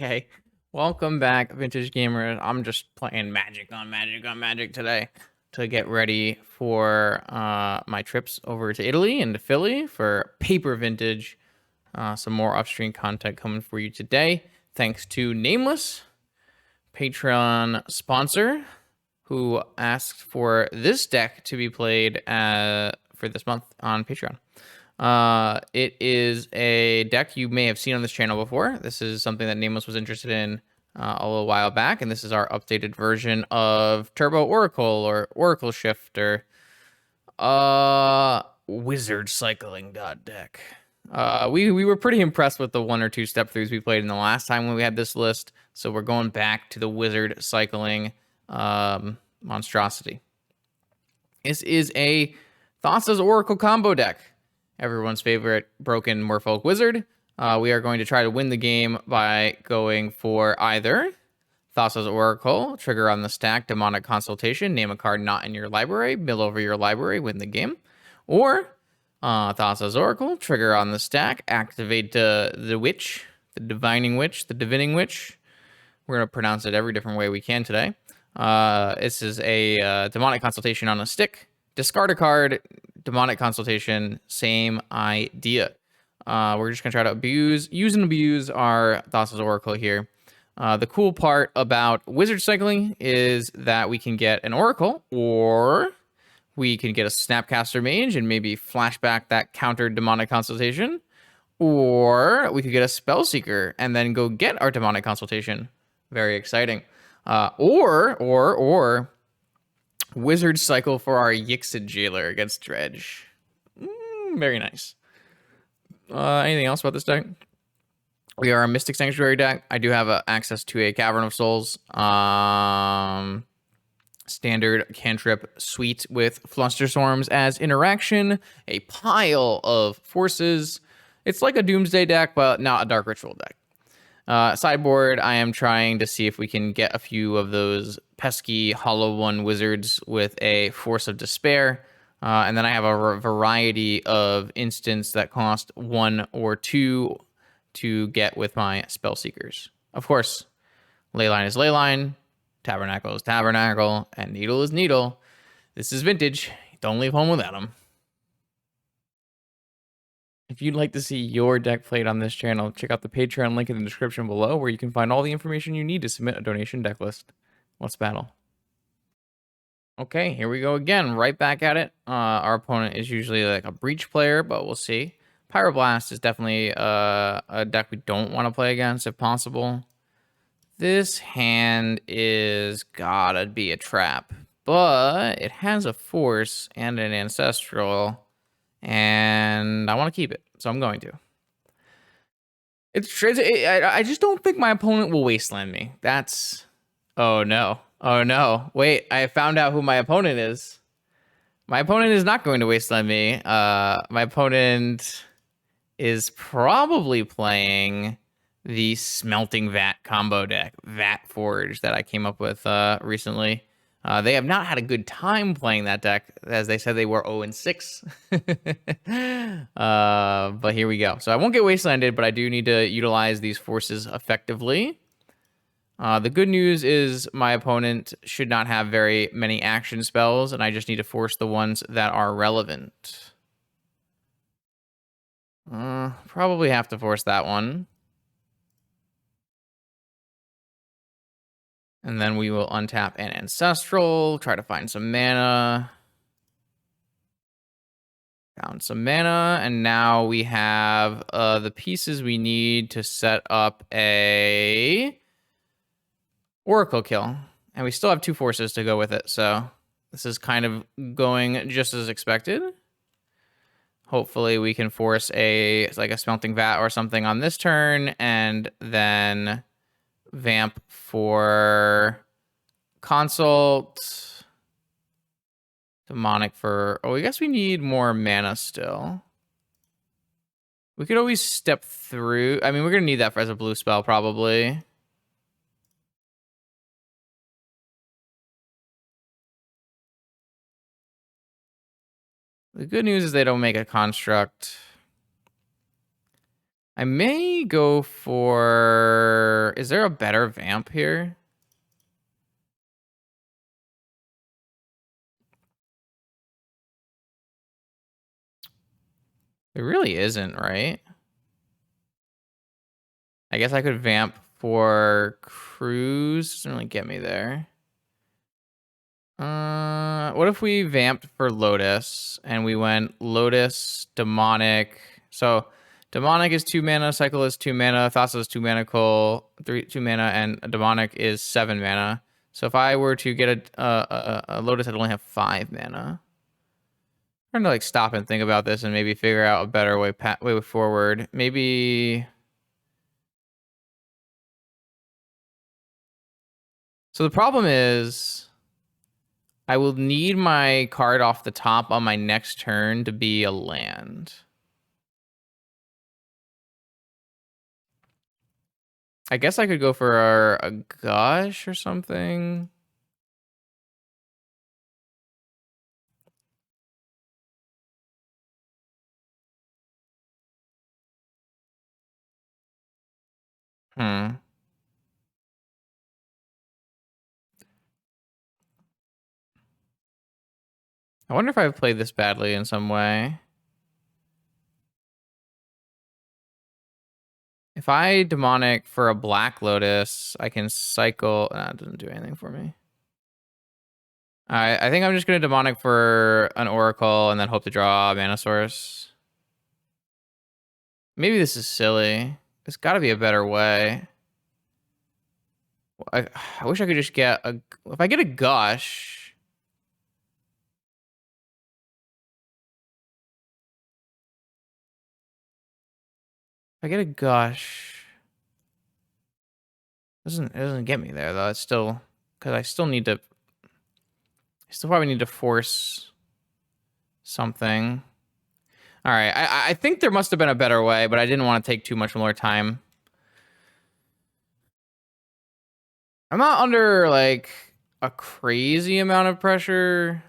Okay, welcome back, Vintage Gamer. I'm just playing Magic on Magic today to get ready for my trips over to Italy and to Philly for Paper Vintage. Some more upstream content coming for you today. Thanks to Nameless, Patreon sponsor, who asked for this deck to be played for this month on Patreon. It is a deck you may have seen on this channel before. This is something that Nameless was interested in a little while back, and this is our updated version of Turbo Oracle or Oracle Shift or Wizard Cycling deck. We were pretty impressed with the 1 or 2 step throughs we played in the last time when we had this list, so we're going back to the Wizard Cycling monstrosity. This is a Thassa's Oracle combo deck. Everyone's favorite broken Merfolk Wizard. We are going to try to win the game by going for either Thassa's Oracle, trigger on the stack, Demonic Consultation, name a card not in your library, mill over your library, win the game. Or Thassa's Oracle, trigger on the stack, activate the Witch, the Divining Witch, the Divining Witch. We're going to pronounce it every different way we can today. This is a Demonic Consultation on a stick. Discard a card, Demonic Consultation, same idea. We're just going to try to use and abuse our Thassa's Oracle here. The cool part about Wizard Cycling is that we can get an Oracle, or we can get a Snapcaster Mage and maybe flashback that countered Demonic Consultation, or we could get a Spellseeker and then go get our Demonic Consultation. Very exciting. Or Wizard Cycle for our Yixid Jailer against Dredge. Very nice. Anything else about this deck? We are a Mystic Sanctuary deck. I do have access to a Cavern of Souls. Standard cantrip suite with Flusterstorms as interaction. A pile of forces. It's like a Doomsday deck, but not a Dark Ritual deck. Sideboard, I am trying to see if we can get a few of those pesky Hollow One wizards with a Force of Despair. And then I have a variety of instants that cost 1 or 2 to get with my Spellseekers. Of course, Leyline is Leyline, Tabernacle is Tabernacle, and Needle is Needle. This is vintage. Don't leave home without them. If you'd like to see your deck played on this channel, check out the Patreon link in the description below, where you can find all the information you need to submit a donation deck list. Let's battle. Okay, here we go again. Right back at it. Our opponent is usually like a Breach player, but we'll see. Pyroblast is definitely a deck we don't want to play against if possible. This hand is gotta be a trap, but it has a Force and an Ancestral, and I want to keep it, so I'm going to. I just don't think my opponent will wasteland me. That's... Oh, no. Oh, no. Wait, I found out who my opponent is. My opponent is not going to wasteland me. My opponent is probably playing the Smelting Vat combo deck, VatForge, that I came up with recently. They have not had a good time playing that deck, as they said they were 0-6. But here we go. So I won't get wastelanded, but I do need to utilize these forces effectively. The good news is my opponent should not have very many action spells, and I just need to force the ones that are relevant. Probably have to force that one. And then we will untap an Ancestral, try to find some mana. Found some mana, and now we have the pieces we need to set up a Oracle kill. And we still have 2 forces to go with it, so this is kind of going just as expected. Hopefully we can force like a Smelting Vat or something on this turn, and then vamp for Consult. Demonic for... Oh, I guess we need more mana still. We could always step through. I mean, we're going to need that as a blue spell, probably. The good news is they don't make a construct. I may go for... there a better vamp here? There really isn't, right? I guess I could vamp for Cruise. Doesn't really get me there. What if we vamped for Lotus and we went Lotus, Demonic. So Demonic is 2 mana, Cycle is 2 mana, Thassa is 2 mana, 2 mana, and Demonic is 7 mana. So if I were to get a Lotus, I'd only have 5 mana. I'm trying to like stop and think about this and maybe figure out a better way forward. Maybe. So the problem is I will need my card off the top on my next turn to be a land. I guess I could go for a Gush or something. I wonder if I've played this badly in some way. If I Demonic for a Black Lotus, I can cycle. Nah, it doesn't do anything for me. I think I'm just going to Demonic for an Oracle and then hope to draw a Mana Source. Maybe this is silly. There's got to be a better way. I wish I could just get a... If I get a Gush... If I get a Gush... It doesn't get me there, though. It's still... Because I still need to... I still probably need to force something. All right. I think there must have been a better way, but I didn't want to take too much more time. I'm not under, like, a crazy amount of pressure.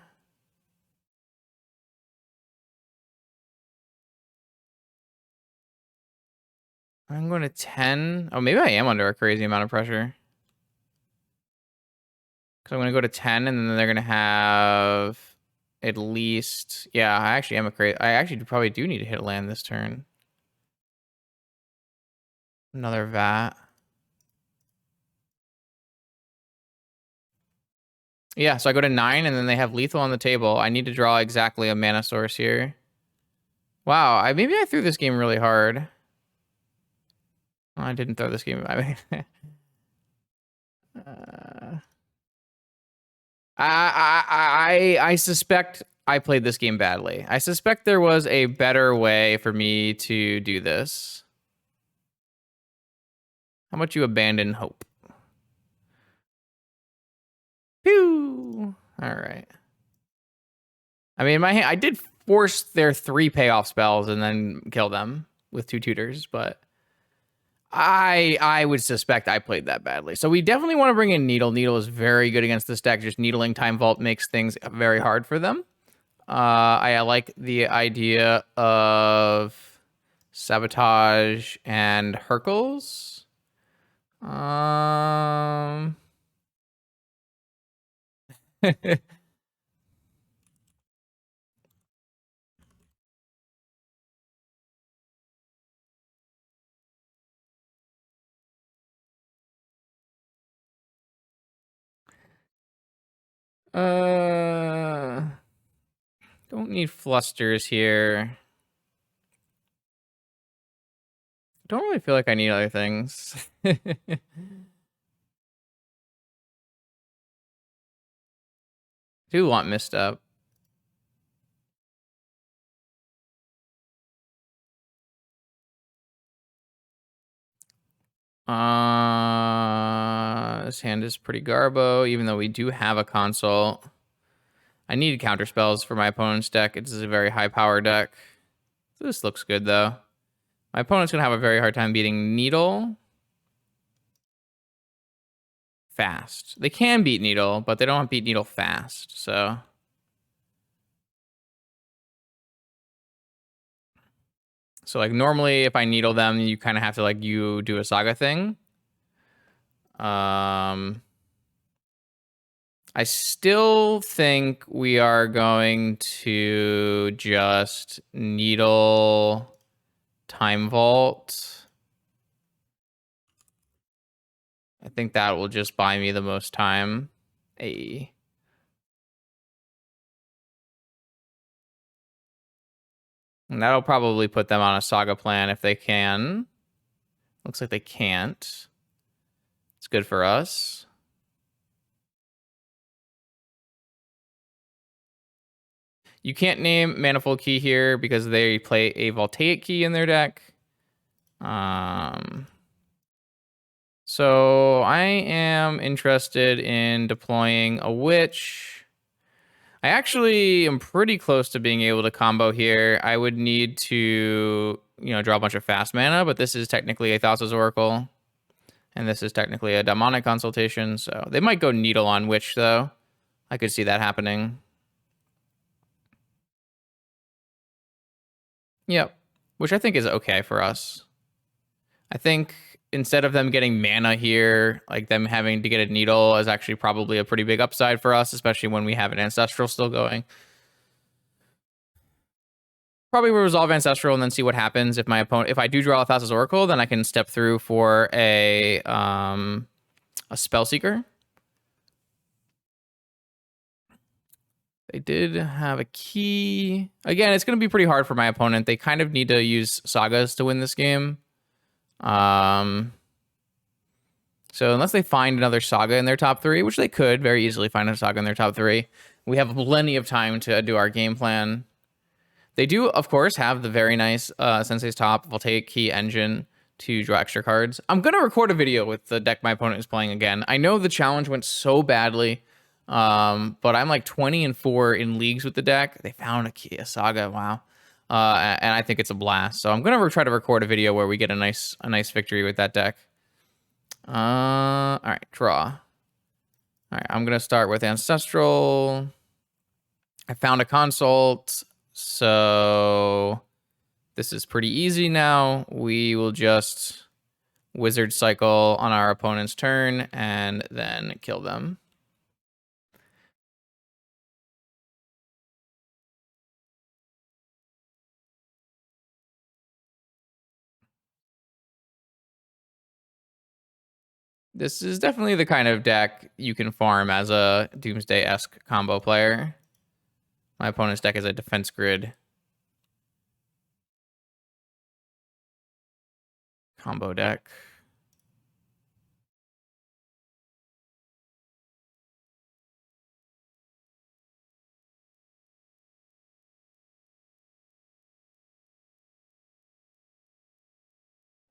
I'm going to 10. Oh, maybe I am under a crazy amount of pressure. Because I'm going to go to 10, and then they're going to have at least... Yeah, I actually am a crazy... I actually probably do need to hit a land this turn. Another Vat. Yeah, so I go to 9, and then they have lethal on the table. I need to draw exactly a mana source here. Wow, maybe I threw this game really hard. Oh, I didn't throw this game. I mean, I suspect I played this game badly. I suspect there was a better way for me to do this. How much you abandon hope? Pew! All right. I mean, in my hand, I did force their 3 payoff spells and then kill them with 2 tutors, but I would suspect I played that badly. So we definitely want to bring in Needle. Needle is very good against this deck. Just needling Time Vault makes things very hard for them. I like the idea of Sabotage and Hercules. Don't need flusters here. Don't really feel like I need other things. Do want Misstep. This hand is pretty garbo, even though we do have a console. I need counter spells for my opponent's deck. It's a very high power deck. This looks good though. My opponent's gonna have a very hard time beating Needle. Fast. They can beat Needle, but they don't beat Needle fast, so. So like normally if I Needle them, you kind of have to like you do a Saga thing. I still think we are going to just needle Time Vault. I think that will just buy me the most time. Hey. And that'll probably put them on a saga plan if they can. Looks like they can't. It's good for us. You can't name Manifold Key here because they play a Voltaic Key in their deck. So I am interested in deploying a Witch. I actually am pretty close to being able to combo here. I would need to, draw a bunch of fast mana, but this is technically a Thassa's Oracle. And this is technically a Demonic Consultation, so they might go Needle on Witch, though. I could see that happening. Yep, which I think is okay for us. I think instead of them getting mana here, like them having to get a Needle is actually probably a pretty big upside for us, especially when we have an Ancestral still going. Probably will resolve Ancestral and then see what happens if my opponent, if I do draw a Thassa's Oracle, then I can step through for a Spellseeker. They did have a key. Again, it's going to be pretty hard for my opponent. They kind of need to use Sagas to win this game. So unless they find another Saga in their top 3, which they could very easily find a Saga in their top 3, we have plenty of time to do our game plan. They do, of course, have the very nice Sensei's Top Voltaic Key engine to draw extra cards. I'm going to record a video with the deck my opponent is playing again. I know the challenge went so badly. But I'm like 20-4 in leagues with the deck. They found a Saga, wow. And I think it's a blast. So I'm gonna try to record a video where we get a nice victory with that deck. All right, draw. All right, I'm gonna start with Ancestral. I found a Consult, so this is pretty easy now. We will just Wizard Cycle on our opponent's turn and then kill them. This is definitely the kind of deck you can farm as a Doomsday-esque combo player. My opponent's deck is a defense grid combo deck.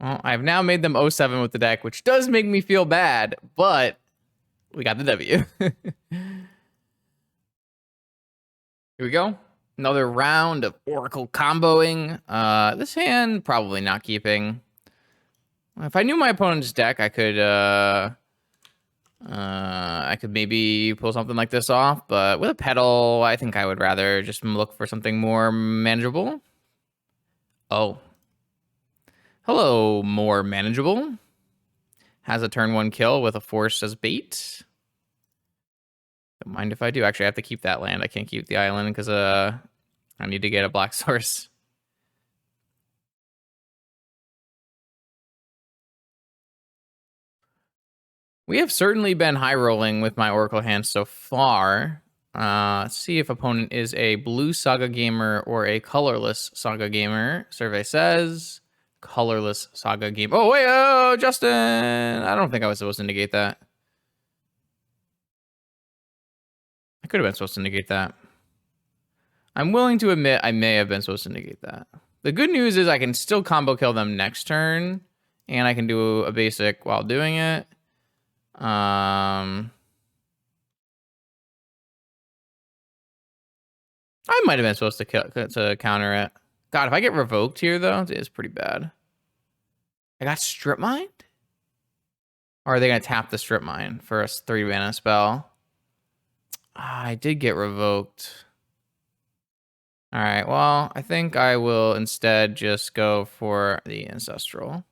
Well, I've now made them 0-7 with the deck, which does make me feel bad, but we got the W. Here we go. Another round of Oracle comboing. This hand, probably not keeping. If I knew my opponent's deck, I could maybe pull something like this off, but with a Petal, I think I would rather just look for something more manageable. Oh. Hello, more manageable. Has a turn 1 kill with a Force as bait. Don't mind if I do. Actually, I have to keep that land. I can't keep the island because I need to get a black source. We have certainly been high rolling with my Oracle hand so far. Let's see if opponent is a blue Saga gamer or a colorless Saga gamer. Survey says colorless Saga game. Oh, wait, oh, Justin. I don't think I was supposed to negate that. I could have been supposed to negate that. I'm willing to admit I may have been supposed to negate that. The good news is I can still combo kill them next turn, and I can do a basic while doing it. I might have been supposed to counter it. God, if I get revoked here, though, it is pretty bad. I got Strip Mine? Or are they going to tap the Strip Mine for a 3-mana spell? I did get revoked. All right, well, I think I will instead just go for the Ancestral.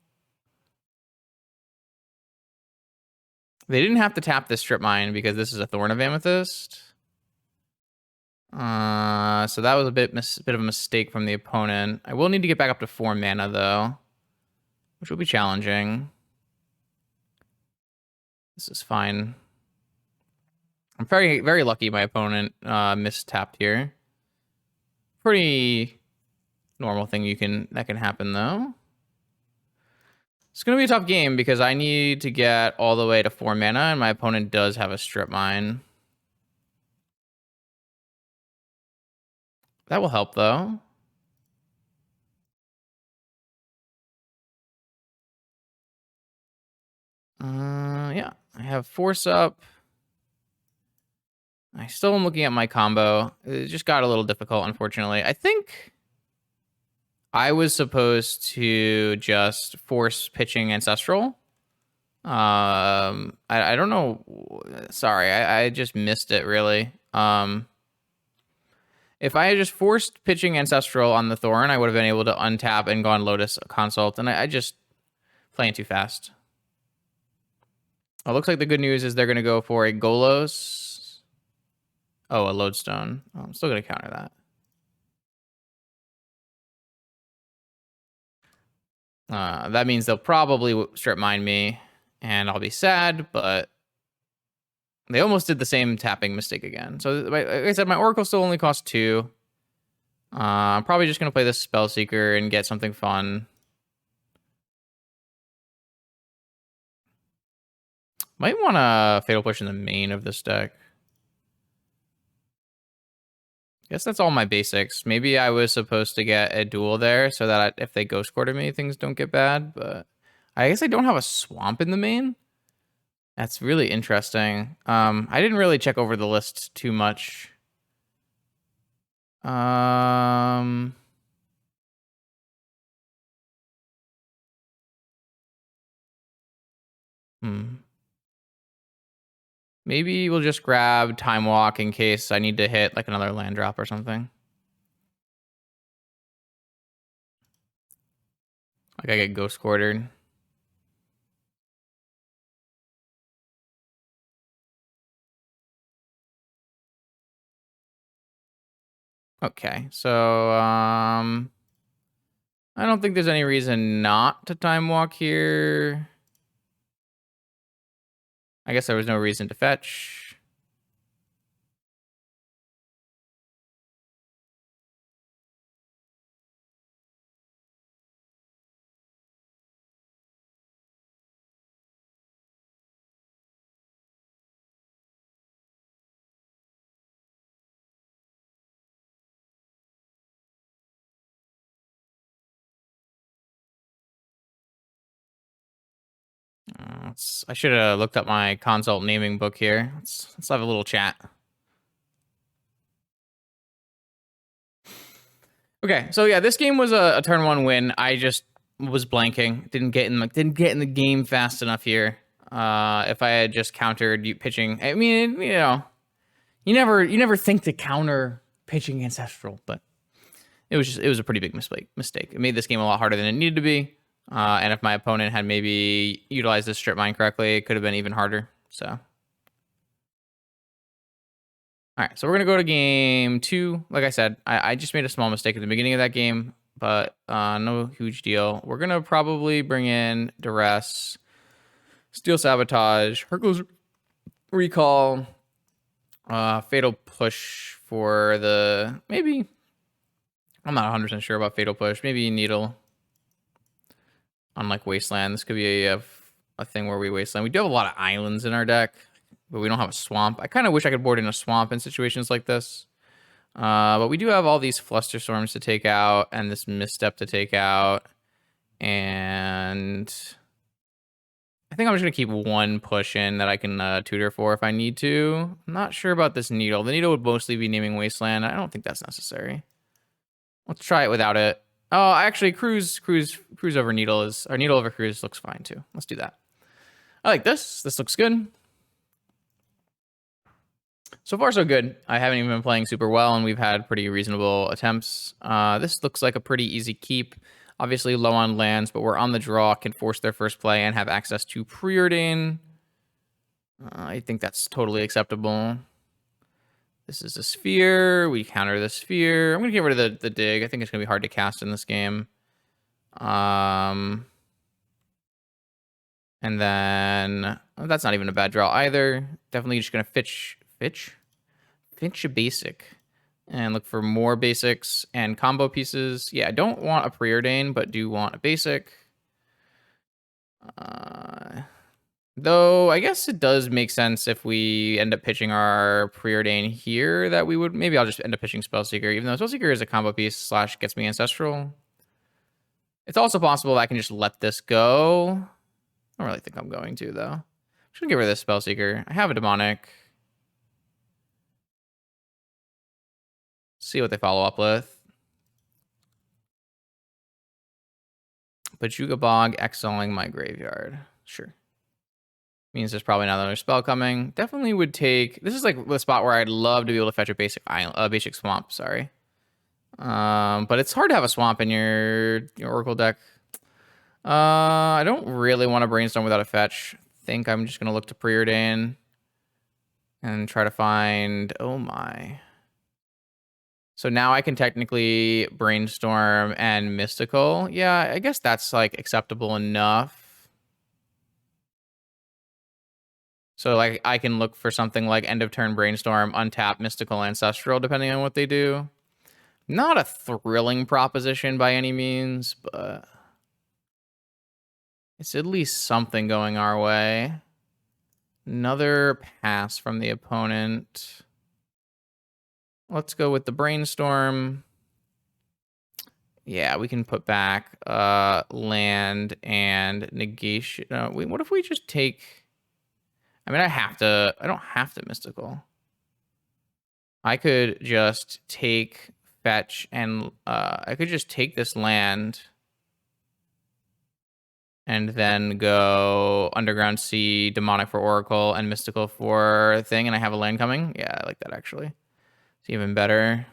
They didn't have to tap this strip mine because this is a Thorn of Amethyst. So that was a bit of a mistake from the opponent. I will need to get back up to 4 mana though, which will be challenging. This is fine. I'm very, very lucky my opponent mistapped here. Pretty normal thing that can happen though. It's gonna be a tough game because I need to get all the way to 4 mana, and my opponent does have a strip mine. That will help though. Yeah, I have force up. I still am looking at my combo. It just got a little difficult, unfortunately. I think I was supposed to just force pitching Ancestral. I don't know. Sorry, I just missed it, really. If I had just forced pitching Ancestral on the Thorn, I would have been able to untap and gone Lotus Consult, and I just playing too fast. It looks like the good news is they're going to go for a Golos. Oh, a Lodestone. Oh, I'm still going to counter that. That means they'll probably strip mine me, and I'll be sad, but they almost did the same tapping mistake again. So, like I said, my Oracle still only costs 2. I'm probably just going to play this Spellseeker and get something fun. Might want to Fatal Push in the main of this deck. Guess that's all my basics. Maybe I was supposed to get a duel there so that if they Ghost Quarter me, things don't get bad. But I guess I don't have a Swamp in the main. That's really interesting. I didn't really check over the list too much. Maybe we'll just grab Time Walk in case I need to hit like another land drop or something. Like I get Ghost Quartered. Okay, so I don't think there's any reason not to Time Walk here. I guess there was no reason to fetch. I should have looked up my consult naming book here. Let's have a little chat. Okay, so yeah, this game was a turn 1 win. I just was blanking. Didn't get in the game fast enough here. If I had just countered pitching, I mean, you know, you never think to counter pitching Ancestral, but it was a pretty big mistake. It made this game a lot harder than it needed to be. And if my opponent had maybe utilized this strip mine correctly, it could have been even harder. So, all right, so we're gonna go to game 2. Like I said, I just made a small mistake at the beginning of that game, but no huge deal. We're gonna probably bring in Duress, Steel Sabotage, Hercules Recall, Fatal Push for the maybe. I'm not 100% sure about Fatal Push. Maybe Needle. Unlike Wasteland, this could be a thing where we Wasteland. We do have a lot of islands in our deck, but we don't have a swamp. I kind of wish I could board in a swamp in situations like this. But we do have all these Flusterstorms to take out and this Misstep to take out. And I think I'm just going to keep 1 push in that I can tutor for if I need to. I'm not sure about this Needle. The Needle would mostly be naming Wasteland. I don't think that's necessary. Let's try it without it. Oh, actually, cruise over Needle or Needle over Cruise looks fine too. Let's do that. I like this. This looks good. So far, so good. I haven't even been playing super well, and we've had pretty reasonable attempts. This looks like a pretty easy keep. Obviously low on lands, but we're on the draw, can force their first play, and have access to Preordain. I think that's totally acceptable. This is a sphere. We counter the sphere. I'm going to get rid of the dig. I think it's going to be hard to cast in this game. And then that's not even a bad draw either. Definitely just going to fetch a basic and look for more basics and combo pieces. Yeah, I don't want a preordain, but do want a basic. Though I guess it does make sense if we end up pitching our preordain here that we would, maybe I'll just end up pitching Spellseeker, even though Spellseeker is a combo piece / gets me Ancestral. It's also possible that I can just let this go. I don't really think I'm going to, though. I'm just gonna get rid of this Spellseeker. I have a Demonic. See what they follow up with. Bajuga Bog exiling my graveyard. Sure. Means there's probably not another spell coming. Definitely would take. This is like the spot where I'd love to be able to fetch a basic island, basic swamp. Sorry, but it's hard to have a swamp in your Oracle deck. I don't really want to brainstorm without a fetch. I think I'm just gonna look to preordain and try to find. Oh my. So now I can technically brainstorm and mystical. Yeah, I guess that's like acceptable enough. So like I can look for something like end of turn brainstorm, untap mystical ancestral, depending on what they do. Not a thrilling proposition by any means, but it's at least something going our way. Another pass from the opponent. Let's go with the brainstorm. Yeah, we can put back land and negation. What if we just take... I mean, I don't have to mystical. I could just take fetch and I could just take this land and then go Underground Sea, Demonic for Oracle, and Mystical for thing, and I have a land coming. Yeah, I like that actually. It's even better.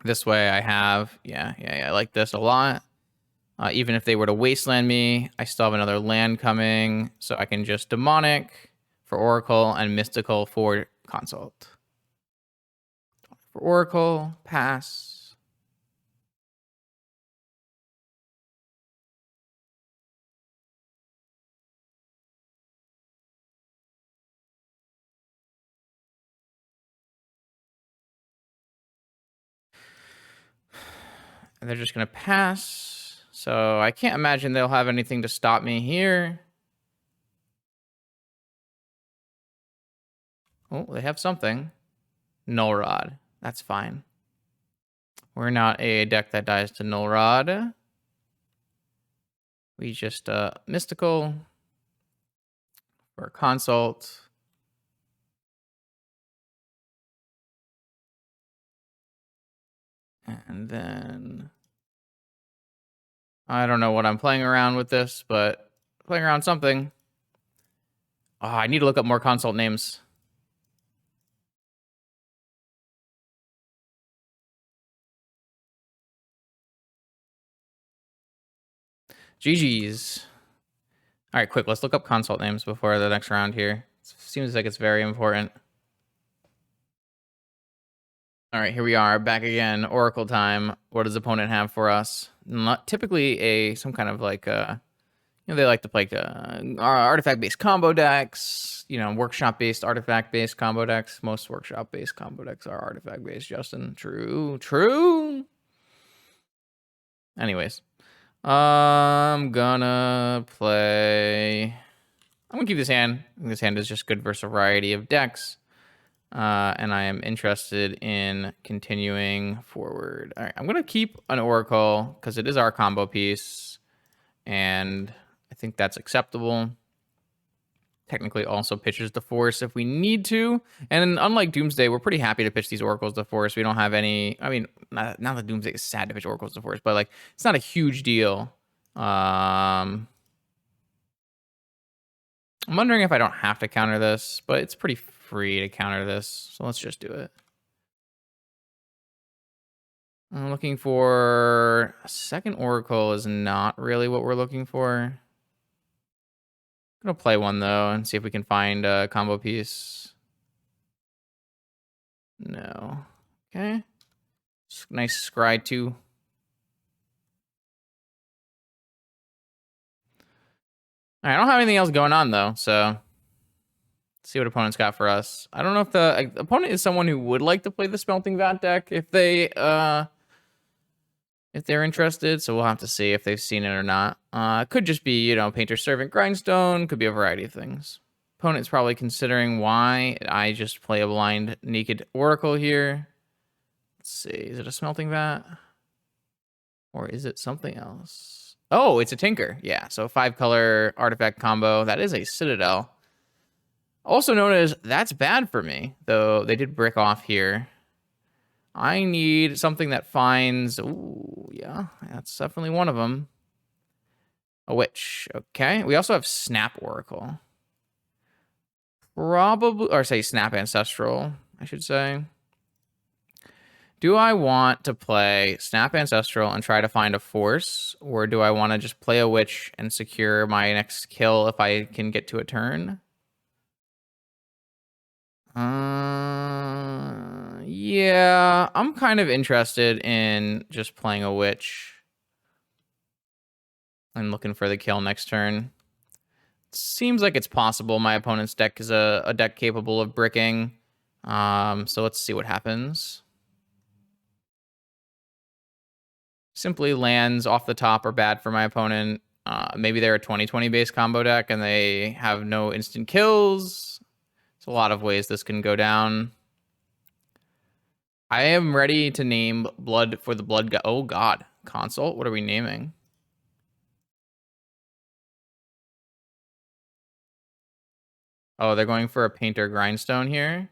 This way I have, yeah, I like this a lot. Even if they were to wasteland me, I still have another land coming, so I can just Demonic for Oracle and Mystical for Consult. For Oracle, pass. And they're just going to pass. So I can't imagine they'll have anything to stop me here. Oh, they have something. Null Rod. That's fine. We're not a deck that dies to Null Rod. We just Mystical for Consult. And then I don't know what I'm playing around with this, but playing around something. Oh, I need to look up more Consult names. GG's. All right, quick. Let's look up Consult names before the next round here. Seems like it's very important. All right, here we are back again. Oracle time. What does opponent have for us? Not typically some kind of like they like to play artifact-based combo decks. Workshop-based, artifact-based combo decks. Most workshop-based combo decks are artifact-based. Justin, true. Anyways, I'm gonna play. I'm gonna keep this hand. This hand is just good versus a variety of decks. And I am interested in continuing forward. All right, I'm going to keep an Oracle because it is our combo piece, and I think that's acceptable. Technically also pitches the Force if we need to. And unlike Doomsday, we're pretty happy to pitch these Oracles to Force. We don't have any... I mean, not that Doomsday is sad to pitch Oracles to Force, but like it's not a huge deal. I'm wondering if I don't have to counter this, but it's pretty free to counter this, so let's just do it. I'm looking for a second Oracle is not really what we're looking for. Gonna play one though and see if we can find a combo piece. No. Okay. Nice scry 2. I don't have anything else going on though, so let's see what opponent's got for us. I don't know if the opponent is someone who would like to play the Smelting Vat deck if they're interested, so we'll have to see if they've seen it or not. Could just be, you know, Painter's Servant Grindstone, could be a variety of things. Opponent's probably considering why I just play a blind Naked Oracle here. Let's see, is it a Smelting Vat? Or is it something else? Oh, it's a Tinker. Yeah, so 5-color artifact combo. That is a Citadel. Also known as That's Bad for Me, though they did brick off here. I need something that finds... Ooh, yeah, that's definitely one of them. A Witch. Okay, we also have Snap Oracle. Probably... Or say Snap Ancestral, I should say. Do I want to play Snap Ancestral and try to find a Force? Or do I want to just play a Witch and secure my next kill if I can get to a turn? Yeah, I'm kind of interested in just playing a Witch and looking for the kill next turn. Seems like it's possible my opponent's deck is a deck capable of bricking. So let's see what happens. Simply lands off the top are bad for my opponent. Maybe they're a 20-20 base combo deck and they have no instant kills. There's a lot of ways this can go down. I am ready to name Blood for the Blood God. Oh God, Consult. What are we naming? Oh, they're going for a Painter Grindstone here.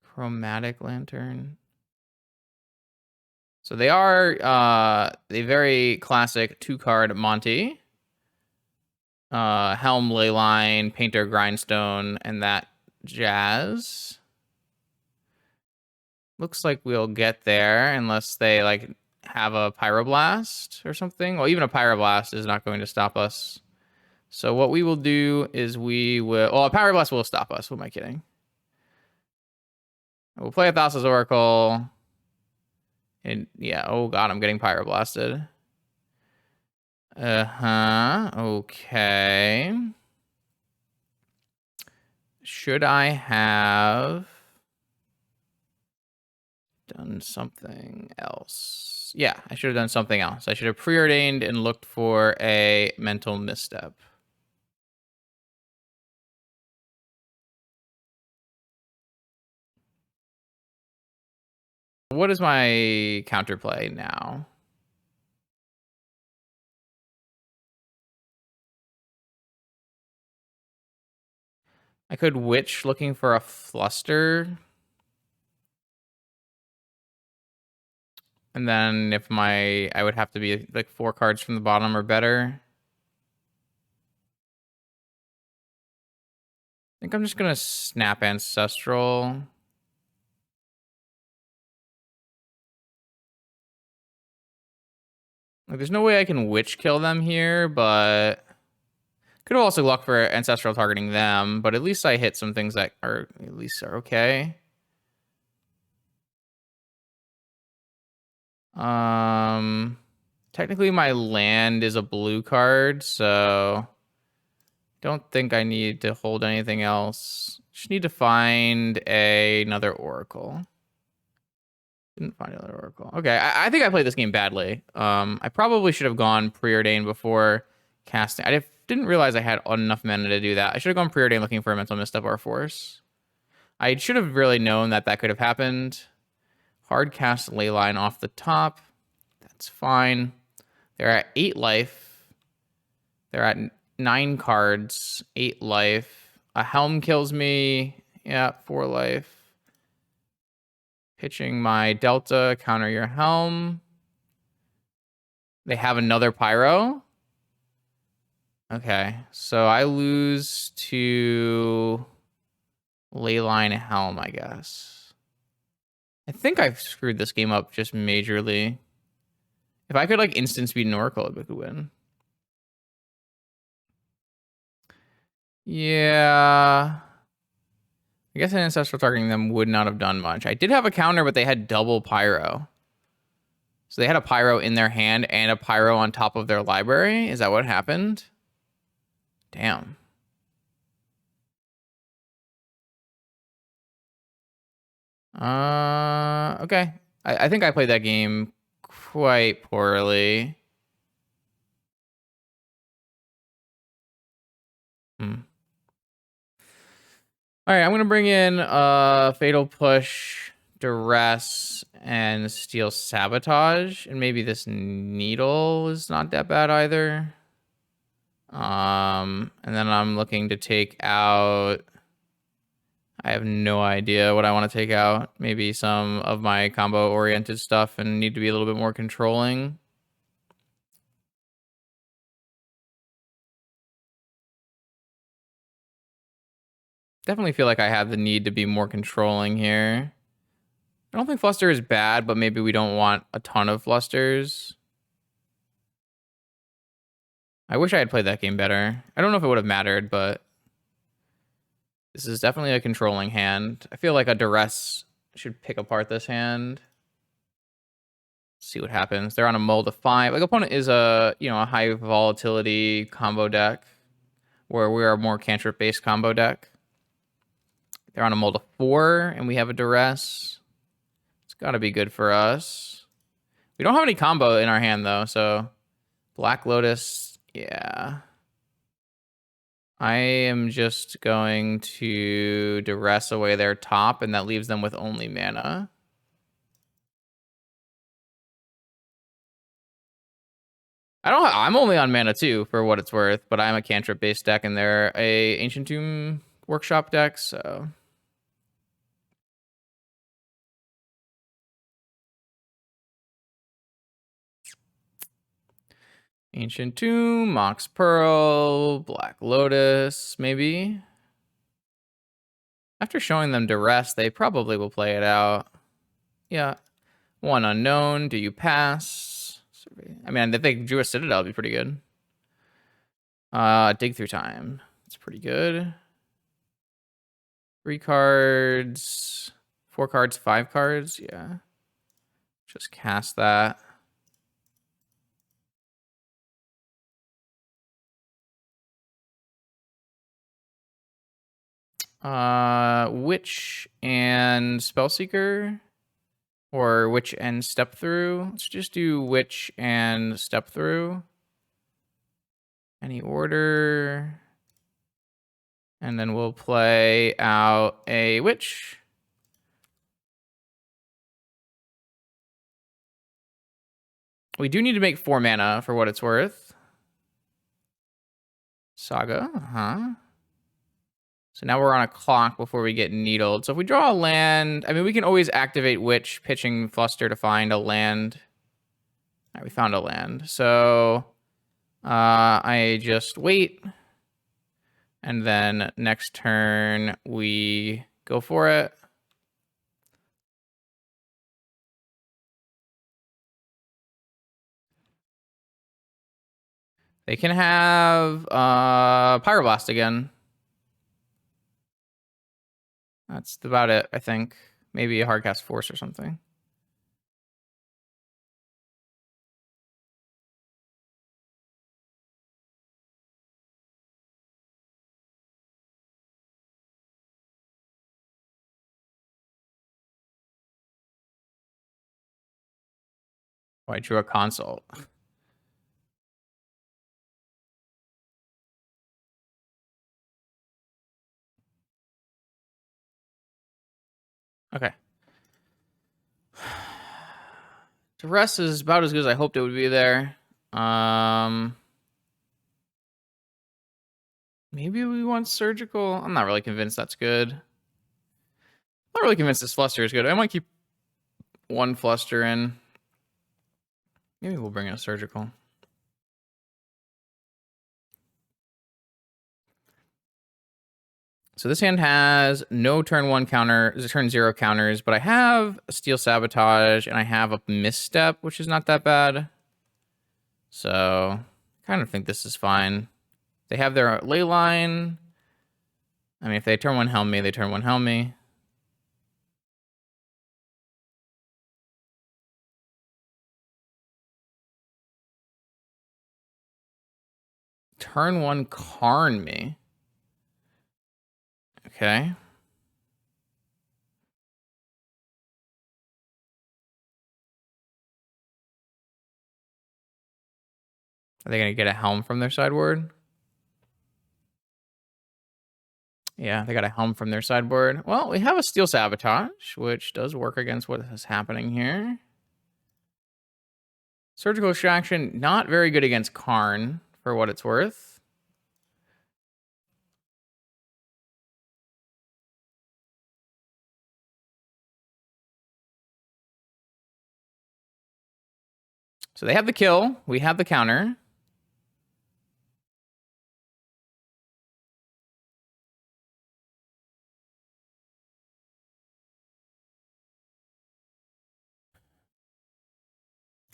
Chromatic Lantern. So they are a very classic 2-card Monty. Helm, Leyline, Painter, Grindstone, and that jazz. Looks like we'll get there unless they like have a Pyroblast or something. Well, even a Pyroblast is not going to stop us. So what we will do is we will... Well, a Pyroblast will stop us. Who am I kidding? We'll play a Thassa's Oracle. And yeah, oh God, I'm getting Pyroblasted. Okay. Should I have done something else? Yeah, I should have done something else. I should have preordained and looked for a mental misstep. What is my counterplay now? I could Witch looking for a Fluster. And then if I would have to be like 4 cards from the bottom or better. I think I'm just gonna Snap Ancestral. Like, there's no way I can Witch kill them here, but could also luck for Ancestral targeting them, but at least I hit some things that are at least are okay. Technically my land is a blue card, so don't think I need to hold anything else. Just need to find another Oracle. Didn't find another Oracle. Okay, I think I played this game badly. I probably should have gone Preordained before casting. I didn't realize I had enough mana to do that. I should have gone Preordained looking for a Mental Misstep or a Force. I should have really known that that could have happened. Hard cast Leyline off the top. That's fine. They're at 8 life. They're at 9 cards, 8 life. A Helm kills me. Yeah, 4 life. Pitching my Delta, counter your Helm. They have another Pyro. Okay, so I lose to Leyline Helm, I guess. I think I've screwed this game up just majorly. If I could like instant speed an Oracle, I could win. Yeah. I guess an Ancestral targeting them would not have done much. I did have a counter, but they had double Pyro. So they had a Pyro in their hand and a Pyro on top of their library. Is that what happened? Damn. Okay. I think I played that game quite poorly. All right, I'm gonna bring in Fatal Push, Duress, and Steel Sabotage, and maybe this Needle is not that bad either. And then I'm looking to take out. I have no idea what I want to take out. Maybe some of my combo-oriented stuff, and need to be a little bit more controlling. Definitely feel like I have the need to be more controlling here. I don't think Fluster is bad, but maybe we don't want a ton of Flusters. I wish I had played that game better. I don't know if it would have mattered, but this is definitely a controlling hand. I feel like a Duress should pick apart this hand. See what happens. They're on a mold of 5. Like, opponent is a high volatility combo deck, where we are a more cantrip based combo deck. They're on a mold of 4, and we have a Duress. It's got to be good for us. We don't have any combo in our hand though, so Black Lotus, yeah. I am just going to Duress away their top, and that leaves them with only mana. I'm only on mana too, for what it's worth, but I'm a cantrip based deck, and they're a Ancient Tomb Workshop deck, so. Ancient Tomb, Mox Pearl, Black Lotus, maybe. After showing them Duress, they probably will play it out. Yeah. One unknown. Do you pass? I mean, if they drew a Citadel, it'd be pretty good. Dig through time. It's pretty good. 3 cards. 4 cards, 5 cards. Yeah. Just cast that. Witch and Spellseeker, or Witch and Step Through. Let's just do Witch and Step Through. Any order, and then we'll play out a Witch. We do need to make 4 mana for what it's worth. Saga, So now we're on a clock before we get needled. So if we draw a land, I mean, we can always activate Witch, pitching Fluster to find a land. All right, we found a land. So I just wait. And then next turn, we go for it. They can have Pyroblast again. That's about it, I think. Maybe a Hardcast Force or something. Oh, I drew a Consult. Okay. Duress is about as good as I hoped it would be there. Maybe we want Surgical. I'm not really convinced that's good. Not really convinced this Fluster is good. I might keep 1 Fluster in. Maybe we'll bring in a Surgical. So this hand has no turn 1 counter, turn 0 counters, but I have a Steel Sabotage and I have a Misstep, which is not that bad. So I kind of think this is fine. They have their ley line. I mean, if they turn 1 helm me, they turn 1 helm me. Turn 1 Karn me. Okay. Are they going to get a helm from their sideboard? Yeah, they got a helm from their sideboard. Well, we have a Steel Sabotage, which does work against what is happening here. Surgical Extraction, not very good against Karn, for what it's worth. So they have the kill. We have the counter.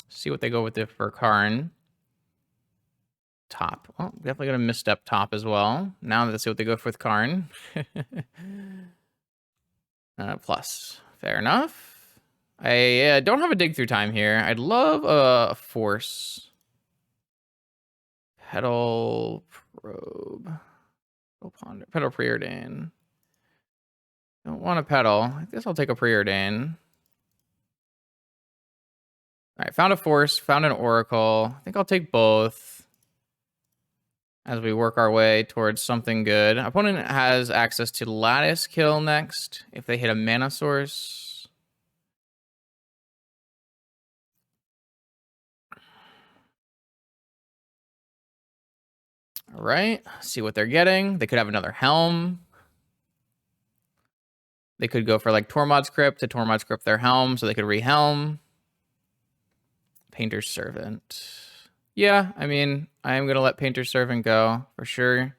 See what they go with it for Karn. Top. Oh, definitely going to misstep top as well. Now let's see what they go for with Karn. Plus. Fair enough. I don't have a dig through time here. I'd love a force. Pedal probe. Ponder. Pedal preordain. Don't want a pedal. I guess I'll take a preordain. All right, found a force, found an oracle. I think I'll take both as we work our way towards something good. Opponent has access to lattice kill next if they hit a mana source. All right, see what they're getting. They could have another helm. They could go for like Tormod's Crypt to Tormod's Crypt their helm so they could rehelm. Painter's Servant. Yeah, I mean, I am going to let Painter's Servant go for sure.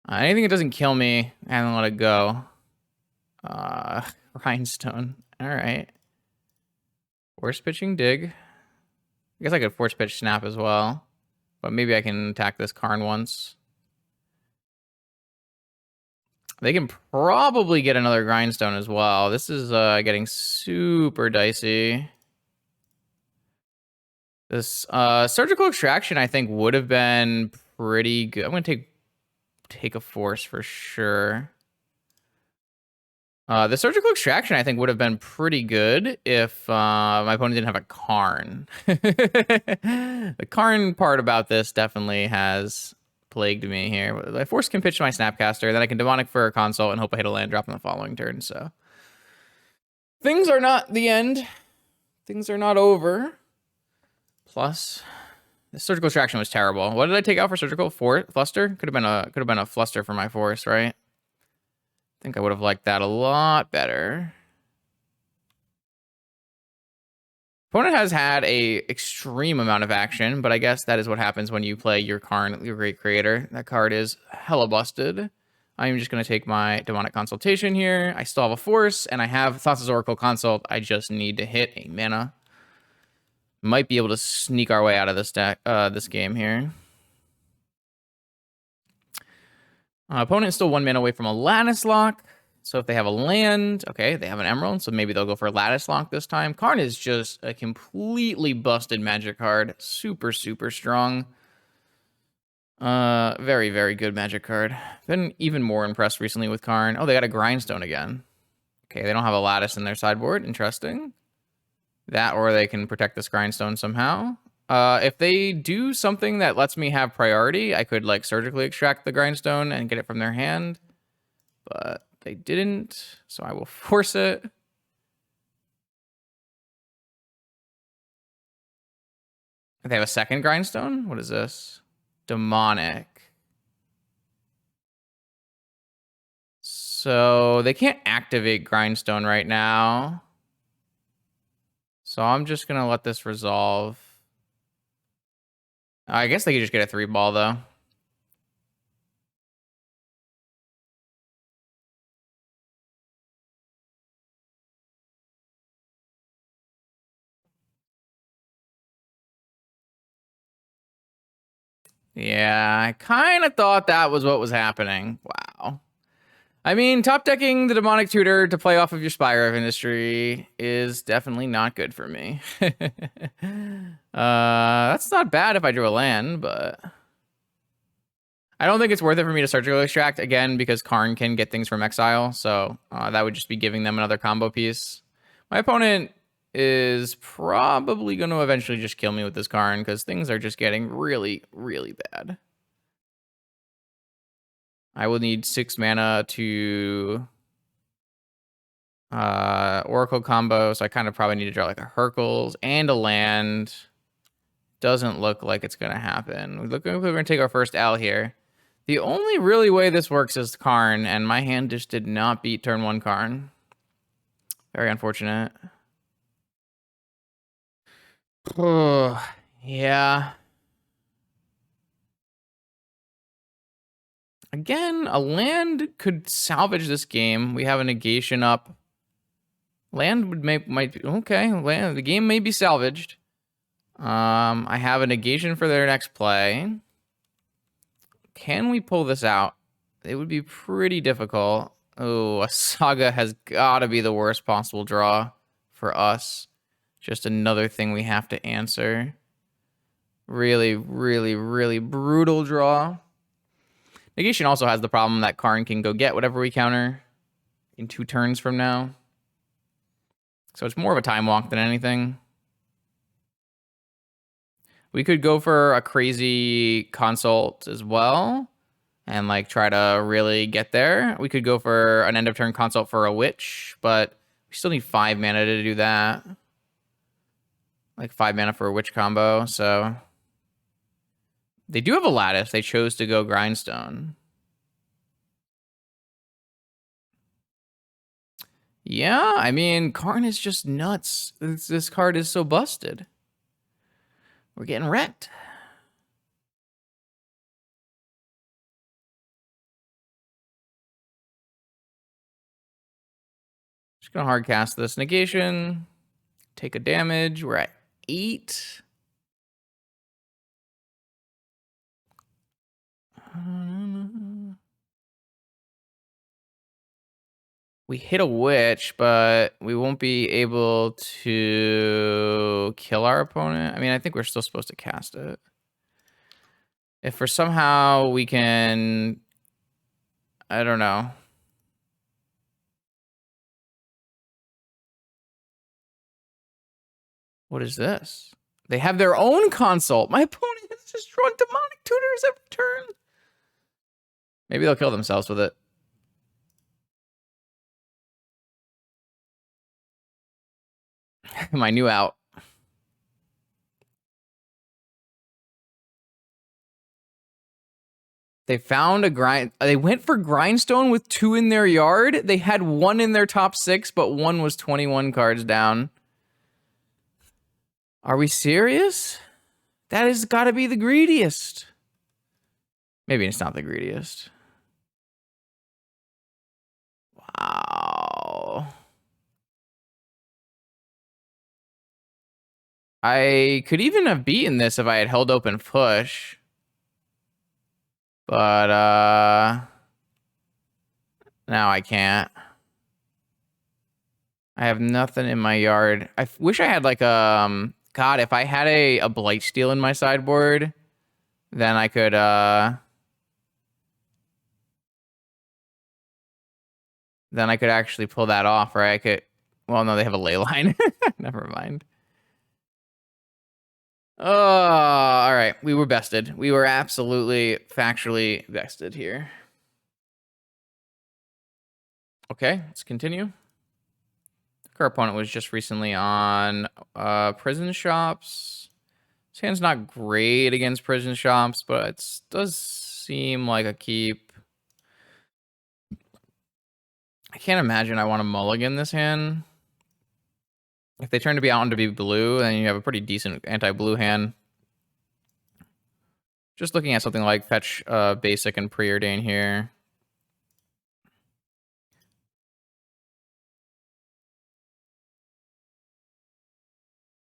Anything that doesn't kill me, I'm going to let it go. Rhinestone. All right. Force pitching dig. I guess I could force pitch snap as well. But maybe I can attack this Karn once. They can probably get another grindstone as well. This is getting super dicey. This surgical extraction, I think, would have been pretty good. I'm going to take a force for sure. The surgical extraction, I think, would have been pretty good if my opponent didn't have a Karn. The Karn part about this definitely has plagued me here. I force can pitch my Snapcaster, then I can demonic for a consult and hope I hit a land drop in the following turn. So things are not the end. Things are not over. Plus, the surgical extraction was terrible. What did I take out for surgical? Fluster? Could have been a fluster for my force, right? I think I would have liked that a lot better. Opponent has had a extreme amount of action, but I guess that is what happens when you play your Karn, your Great Creator. That card is hella busted. I'm just going to take my Demonic Consultation here. I still have a force, and I have Thassa's Oracle Consult. I just need to hit a mana. Might be able to sneak our way out of this deck, this game here. Opponent is still 1 mana away from a Lattice Lock. So if they have a land, okay, they have an Emerald, so maybe they'll go for a Lattice Lock this time. Karn is just a completely busted Magic card. Super, super strong. Very, very good Magic card. Been even more impressed recently with Karn. Oh, they got a Grindstone again. Okay, they don't have a Lattice in their sideboard. Interesting. That, or they can protect this Grindstone somehow. If they do something that lets me have priority, I could like surgically extract the Grindstone and get it from their hand. But they didn't, so I will force it. They have a second Grindstone? What is this? Demonic. So they can't activate Grindstone right now. So I'm just going to let this resolve. I guess they could just get a 3-ball, though. Yeah, I kind of thought that was what was happening. Wow. I mean, top decking the demonic tutor to play off of your Spire of Industry is definitely not good for me. That's not bad if I drew a land, but I don't think it's worth it for me to surgical extract again because Karn can get things from exile, so that would just be giving them another combo piece. My opponent is probably going to eventually just kill me with this Karn because things are just getting really, really bad. I will need 6 mana to Oracle combo, so I kind of probably need to draw like a Hercules and a land. Doesn't look like it's going to happen. We're going to take our first L here. The only really way this works is Karn, and my hand just did not beat turn 1 Karn. Very unfortunate. Oh, yeah. Again, a land could salvage this game. We have a negation up. Land would might be okay. Land, the game may be salvaged. I have a negation for their next play. Can we pull this out? It would be pretty difficult. Oh, a Saga has got to be the worst possible draw for us. Just another thing we have to answer. Really, really, really brutal draw. Negation also has the problem that Karn can go get whatever we counter in 2 turns from now. So it's more of a time walk than anything. We could go for a crazy consult as well and like try to really get there. We could go for an end of turn consult for a witch, but we still need 5 mana to do that. Like 5 mana for a witch combo, so they do have a lattice. They chose to go grindstone. Yeah, I mean, Karn is just nuts. This card is so busted. We're getting wrecked. Just gonna hard cast this negation. Take a damage. We're at 8. We hit a witch, but we won't be able to kill our opponent. I mean, I think we're still supposed to cast it. If for somehow we can... I don't know. What is this? They have their own consult. My opponent has just drawn demonic tutors every turn. Maybe they'll kill themselves with it. My new out. They found a grind. They went for grindstone with 2 in their yard. They had 1 in their top 6, but 1 was 21 cards down. Are we serious? That has got to be the greediest. Maybe it's not the greediest. Wow. I could even have beaten this if I had held open push. But, now I can't. I have nothing in my yard. I wish I had like God, if I had a Blightsteel in my sideboard, then I could actually pull that off, or I could. Well, no, they have a ley line. Never mind. Oh, all right. We were bested. We were absolutely factually bested here. Okay, let's continue. Our opponent was just recently on prison shops. His hand's not great against prison shops, but it does seem like a keep. I can't imagine I want to mulligan this hand. If they turn to be out to be blue, then you have a pretty decent anti-blue hand. Just looking at something like fetch basic and preordain here.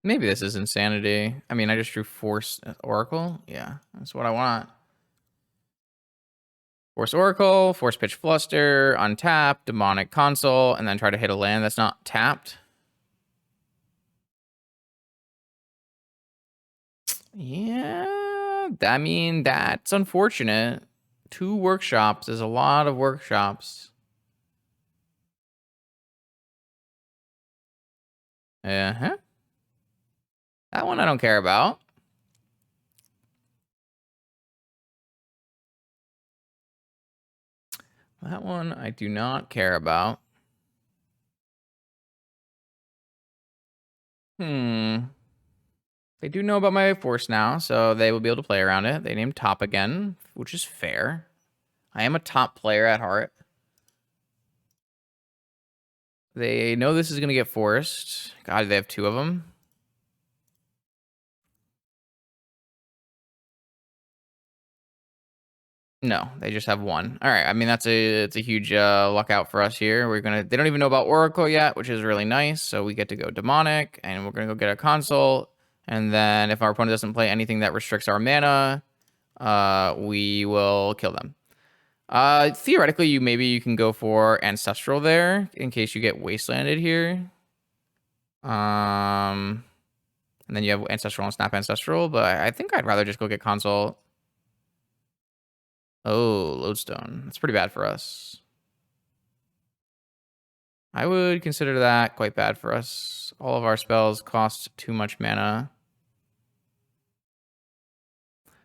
Maybe this is insanity. I mean, I just drew Force Oracle. Yeah, that's what I want. Force Oracle, Force Pitch Fluster, untap, Demonic Console, and then try to hit a land that's not tapped. Yeah, I mean, that's unfortunate. 2 workshops is a lot of workshops. Uh-huh. That one I don't care about. That one I do not care about. They do know about my force now, so they will be able to play around it. They named top again, which is fair. I am a top player at heart. They know this is going to get forced. God, they have 2 of them. No, they just have 1. All right, I mean, it's a huge luck out for us here. They don't even know about Oracle yet, which is really nice. So we get to go Demonic, and we're going to go get a console. And then if our opponent doesn't play anything that restricts our mana, we will kill them. Theoretically, maybe you can go for Ancestral there in case you get Wastelanded here. And then you have Ancestral and Snap Ancestral, but I think I'd rather just go get Console. Oh, Lodestone. That's pretty bad for us. I would consider that quite bad for us. All of our spells cost too much mana.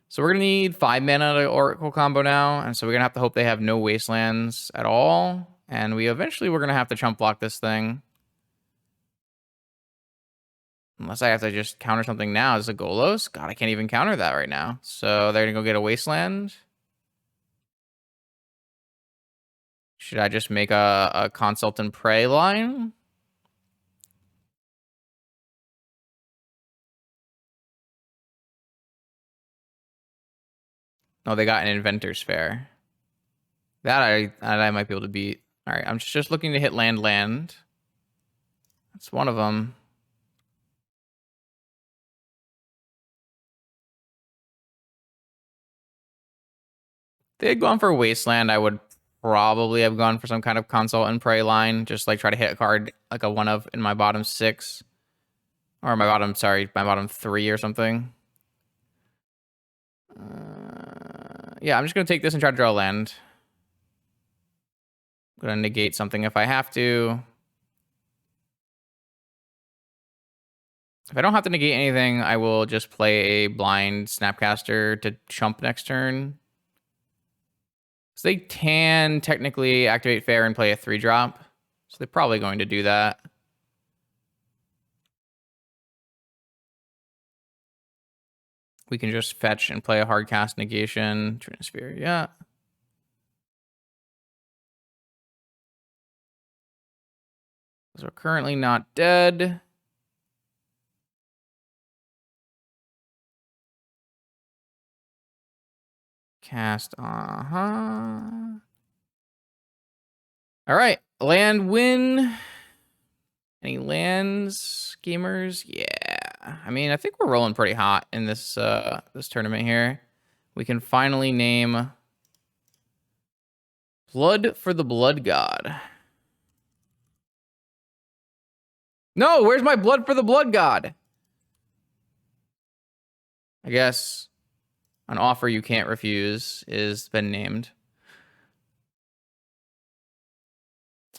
So we're going to need 5 mana to Oracle combo now, and so we're going to have to hope they have no Wastelands at all. And we're going to have to chump block this thing. Unless I have to just counter something now. Is it Golos? God, I can't even counter that right now. So they're going to go get a Wasteland. Should I just make a Consult and Pray line? Oh, they got an Inventor's Fair. That I might be able to beat. All right, I'm just looking to hit land. That's one of them. If they had gone for Wasteland, I would probably have gone for some kind of Consult and Pray line. Just like try to hit a card like a 1 of in my bottom 6. Or my bottom 3 or something. Yeah, I'm just going to take this and try to draw a land. I'm going to negate something if I have to. If I don't have to negate anything, I will just play a blind Snapcaster to chump next turn. So they can technically activate Fair and play a 3-drop. So they're probably going to do that. We can just fetch and play a hard cast negation. Trinisphere, yeah. So we're currently not dead. Cast, All right, land win. Any lands, gamers? Yeah. I mean, I think we're rolling pretty hot in this this tournament here. We can finally name Blood for the Blood God. No, where's my Blood for the Blood God? I guess an offer you can't refuse is been named.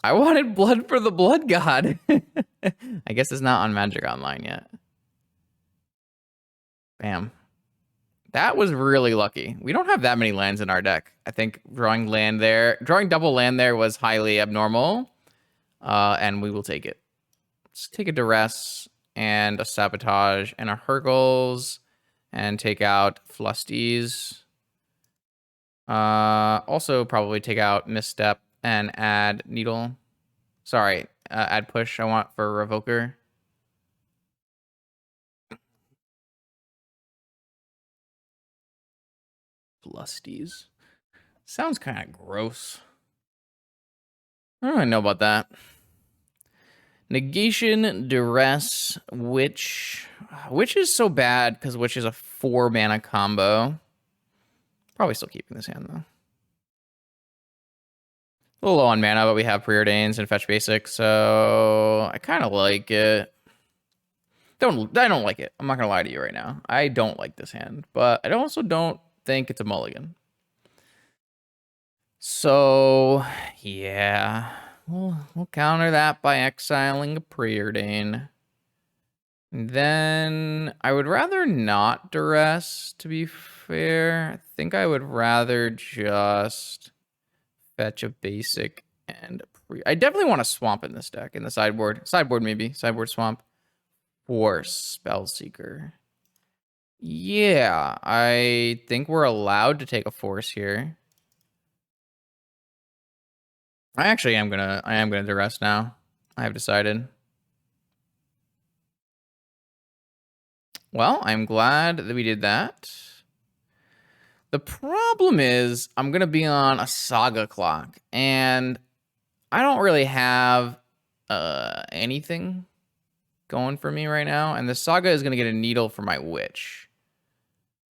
I wanted Blood for the Blood God. I guess it's not on Magic Online yet. Bam. That was really lucky. We don't have that many lands in our deck. I think drawing double land there was highly abnormal. And we will take it. Let's take a Duress and a Sabotage and a Hurkles and take out Flusties. Also probably take out Misstep and add Needle. Sorry, add Push I want for Revoker. Flusties. Sounds kind of gross. I don't really know about that. Negation, Duress, Witch. Witch is so bad because Witch is a 4-mana combo. Probably still keeping this hand, though. A little low on mana, but we have Preordains and Fetch Basic, so I kind of like it. I don't like it. I'm not gonna lie to you right now. I don't like this hand, but I also don't think it's a mulligan. So yeah, we'll counter that by exiling a Preordain. Then I would rather not duress, to be fair. I think I would rather just fetch a basic and I definitely want a swamp in this deck, in the sideboard. Sideboard maybe. Sideboard swamp. Force Spellseeker. Yeah, I think we're allowed to take a force here. I am gonna duress now. I have decided. Well, I'm glad that we did that. The problem is I'm gonna be on a saga clock, and I don't really have anything going for me right now. And the saga is gonna get a needle for my witch,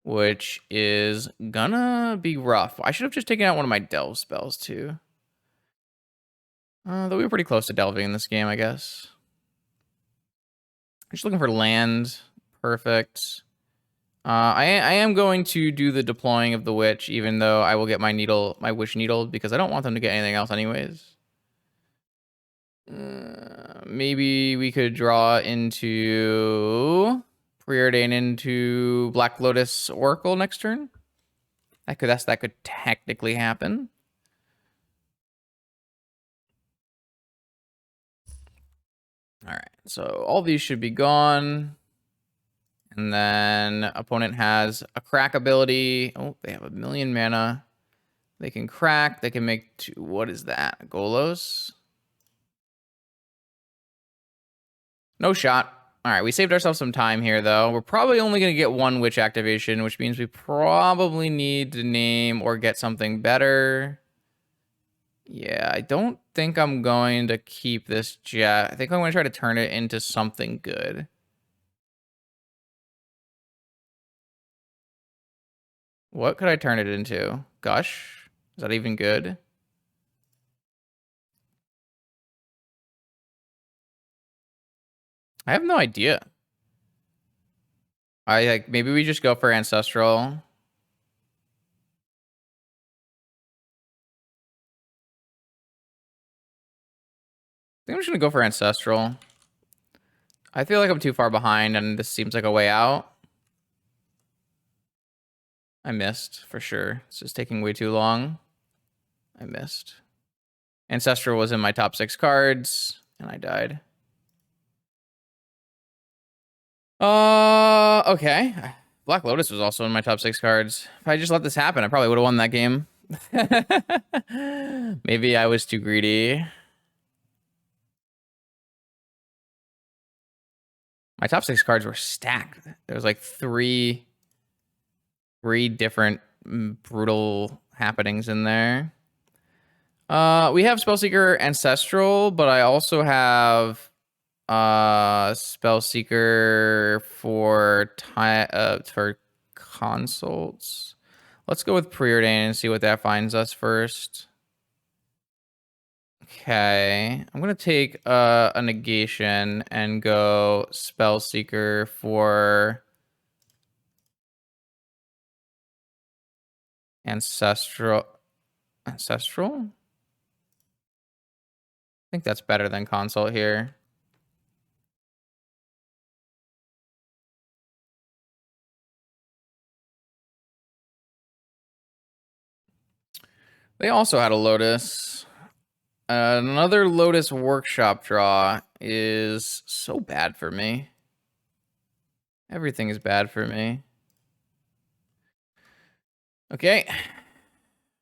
which is gonna be rough. I should have just taken out one of my delve spells too. Though we were pretty close to delving in this game, I guess. I'm just looking for land. Perfect. I am going to do the deploying of the witch, even though I will get my witch needle, because I don't want them to get anything else anyways. Maybe we could draw into Preordain into Black Lotus Oracle next turn. That could technically happen. All right, so all these should be gone. And then opponent has a crack ability. Oh, they have 1,000,000 mana. They can crack. They can make two. What is that? Golos? No shot. All right, we saved ourselves some time here, though. We're probably only going to get one witch activation, which means we probably need to name or get something better. Yeah, I don't think I'm going to keep this jet. I think I'm going to try to turn it into something good. What could I turn it into? Gush? Is that even good? I have no idea. Maybe we just go for Ancestral. I think I'm just gonna go for Ancestral. I feel like I'm too far behind and this seems like a way out. I missed, for sure. It's just taking way too long. I missed. Ancestral was in my top 6 cards, and I died. Okay. Black Lotus was also in my top 6 cards. If I just let this happen, I probably would have won that game. Maybe I was too greedy. My top 6 cards were stacked. There was like three different brutal happenings in there. We have Spellseeker Ancestral, but I also have Spellseeker for consults. Let's go with Preordain and see what that finds us first. Okay, I'm gonna take a negation and go Spellseeker for Ancestral. Ancestral? I think that's better than consult here. They also had a Lotus. Another Lotus Workshop draw is so bad for me. Everything is bad for me. Okay.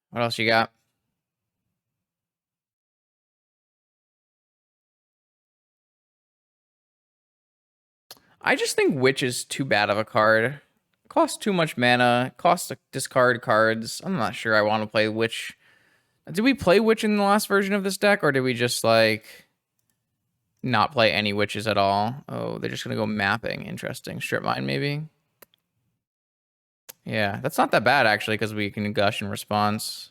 What else you got? I just think Witch is too bad of a card. Costs too much mana. Costs to discard cards. I'm not sure I want to play Witch. Did we play Witch in the last version of this deck, or did we just, like, not play any Witches at all? Oh, they're just going to go mapping. Interesting. Strip Mine, maybe? Yeah, that's not that bad, actually, because we can gush in response.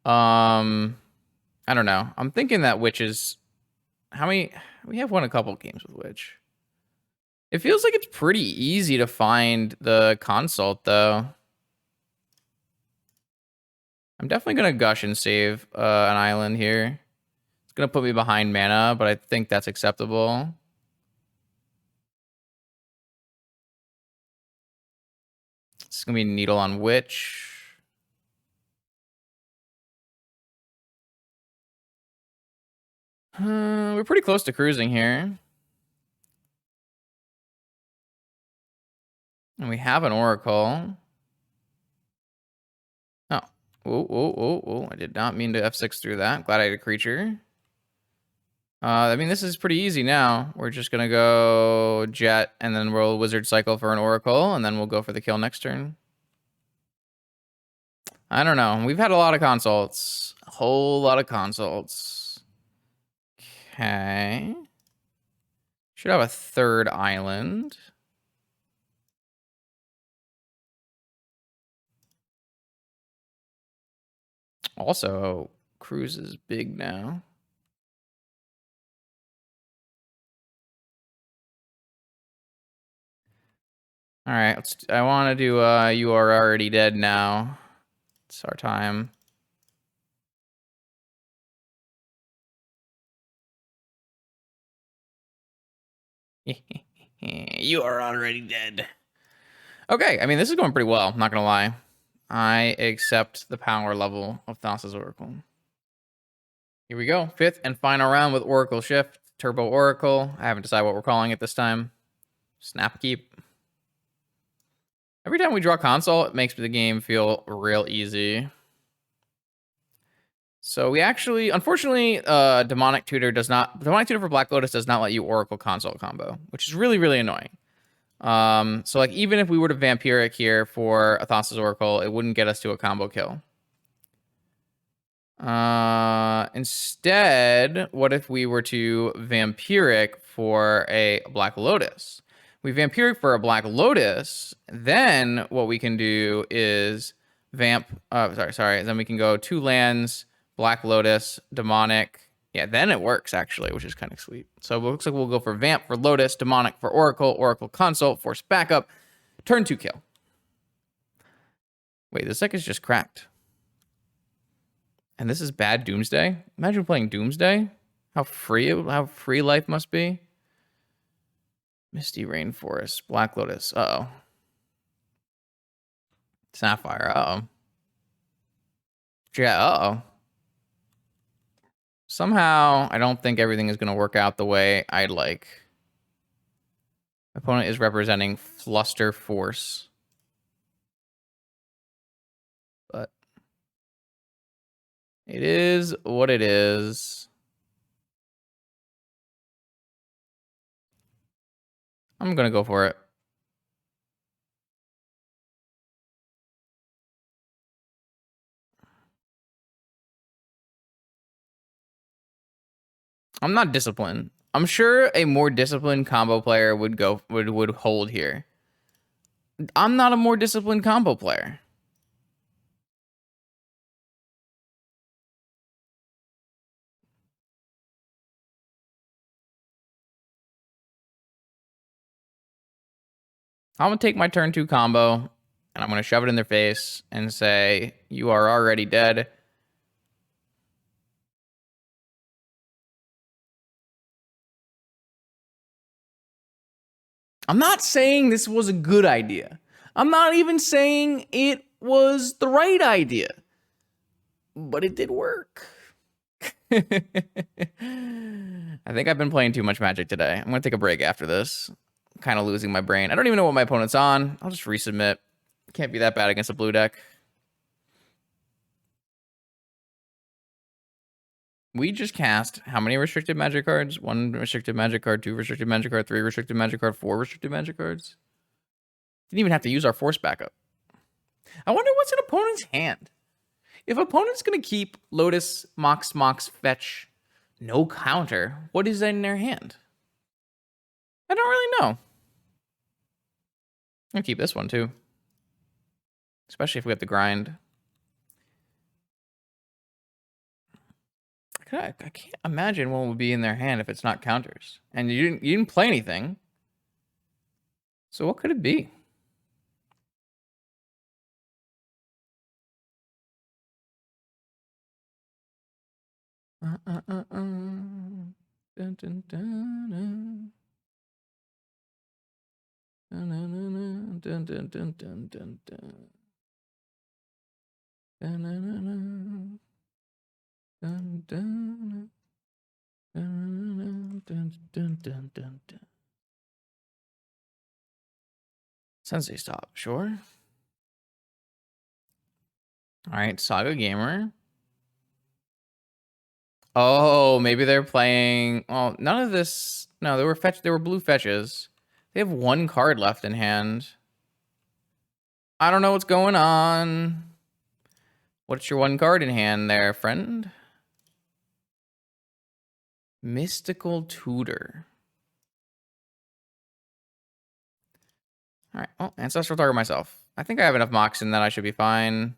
I don't know. I'm thinking that Witch is... How many... We have won a couple games with Witch. It feels like it's pretty easy to find the consult, though. I'm definitely going to gush and save an island here. It's going to put me behind mana, but I think that's acceptable. It's going to be Needle on Witch. We're pretty close to cruising here. And we have an Oracle. Oh. Oh. I did not mean to F6 through that. Glad I had a creature. I mean, this is pretty easy now. We're just going to go Jet and then roll Wizard Cycle for an Oracle, and then we'll go for the kill next turn. I don't know. We've had a lot of consults. A whole lot of consults. Okay. Should have a third island. Also, Cruise is big now. All right, I want to do You Are Already Dead now. It's our time. You are already dead. Okay, I mean, this is going pretty well, not going to lie. I accept the power level of Thassa's Oracle. Here we go. 5th and final round with Oracle Shift. Turbo Oracle. I haven't decided what we're calling it this time. Snap Keep. Every time we draw console, it makes the game feel real easy. So we actually, unfortunately, Demonic Tutor for Black Lotus does not let you Oracle console combo, which is really, really annoying. So like even if we were to Vampiric here for a Thassa's Oracle, it wouldn't get us to a combo kill. Instead, what if we were to Vampiric for a Black Lotus? We Vampiric for a Black Lotus, then what we can do is Then we can go 2 lands, Black Lotus, Demonic. Yeah, then it works, actually, which is kind of sweet. So it looks like we'll go for Vamp for Lotus, Demonic for Oracle, Oracle Consult, Force Backup, turn 2 kill. Wait, this deck is just cracked. And this is bad Doomsday? Imagine playing Doomsday. How free life must be. Misty Rainforest, Black Lotus. Uh-oh. Sapphire, uh-oh. Yeah, uh-oh. Somehow, I don't think everything is going to work out the way I'd like. Opponent is representing Fluster Force. But it is what it is. I'm going to go for it. I'm not disciplined. I'm sure a more disciplined combo player would hold here. I'm not a more disciplined combo player. I'm going to take my turn 2 combo, and I'm going to shove it in their face and say, you are already dead. I'm not saying this was a good idea. I'm not even saying it was the right idea. But it did work. I think I've been playing too much Magic today. I'm going to take a break after this. I'm kind of losing my brain. I don't even know what my opponent's on. I'll just resubmit. Can't be that bad against a blue deck. We just cast how many restricted Magic cards? 1 restricted Magic card, 2 restricted Magic card, 3 restricted Magic card, 4 restricted Magic cards. Didn't even have to use our Force Backup. I wonder what's an opponent's hand. If opponent's going to keep Lotus, Mox, Fetch, no counter, what is in their hand? I don't really know. I'll keep this one too. Especially if we have the grind. I can't imagine what would be in their hand if it's not counters. And you didn't play anything. So what could it be? Dun, dun, dun, dun. Dun, dun, dun, dun, dun, dun, dun, dun. Dun, dun, dun, dun. Dun, dun, dun, dun, dun, dun. Sensei stop, sure. All right, Saga Gamer. Oh, maybe they're playing. Oh, none of this. No, they were fetch. They were blue fetches. They have one card left in hand. I don't know what's going on. What's your one card in hand there, friend? Mystical Tutor. All right. Oh, Ancestral Target myself. I think I have enough Moxen that I should be fine.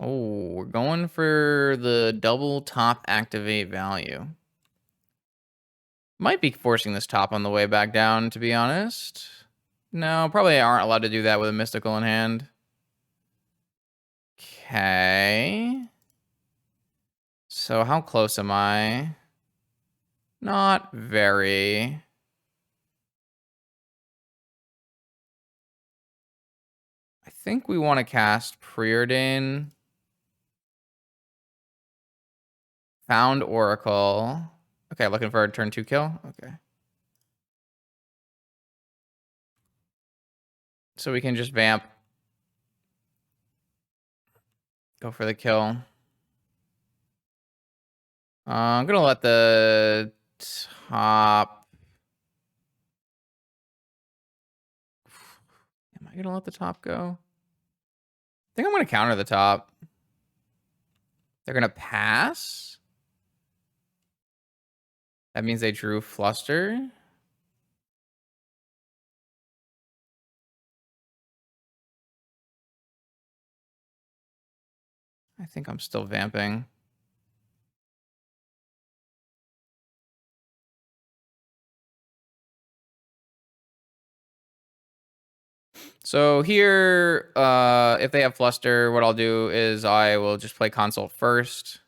Oh, we're going for the double top activate value. Might be forcing this top on the way back down, to be honest. No, probably aren't allowed to do that with a mystical in hand. Okay. So how close am I? Not very. I think we want to cast Preordain. Found Oracle. Okay, looking for a turn 2 kill. Okay. So we can just vamp. Go for the kill. I'm going to let the top... Am I going to let the top go? I think I'm going to counter the top. They're going to pass. That means they drew Fluster. I think I'm still vamping. So here, if they have Fluster, what I'll do is I will just play Consult first.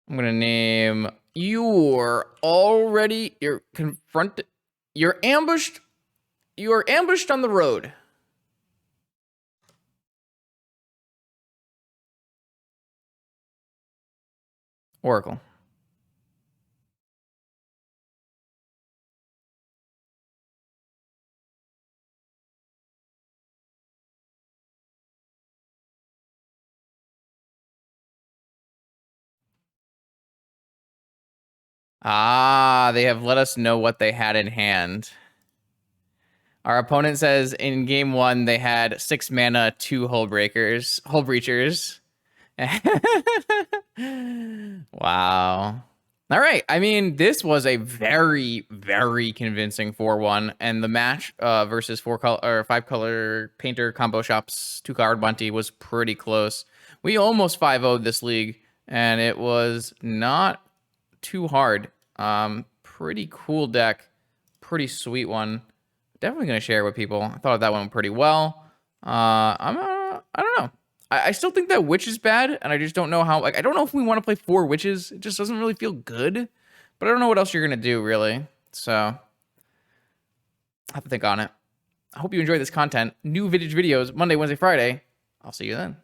I'm gonna name you're confronted. You're ambushed. You are ambushed on the road. Oracle. Ah, they have let us know what they had in hand. Our opponent says in game 1 they had 6 mana, 2 hull breachers. Wow. All right. I mean, this was a very, very convincing 4-1, and the match versus 5-color painter combo shops 2-card Bunty was pretty close. We almost 5-0'd this league, and it was not too hard. Pretty cool deck, pretty sweet one. Definitely gonna share it with people. I thought that went pretty well. I don't know. I still think that Witch is bad, and I just don't know how. Like, I don't know if we want to play 4 Witches. It just doesn't really feel good. But I don't know what else you're gonna do, really. So I have to think on it. I hope you enjoyed this content. New vintage videos Monday, Wednesday, Friday. I'll see you then.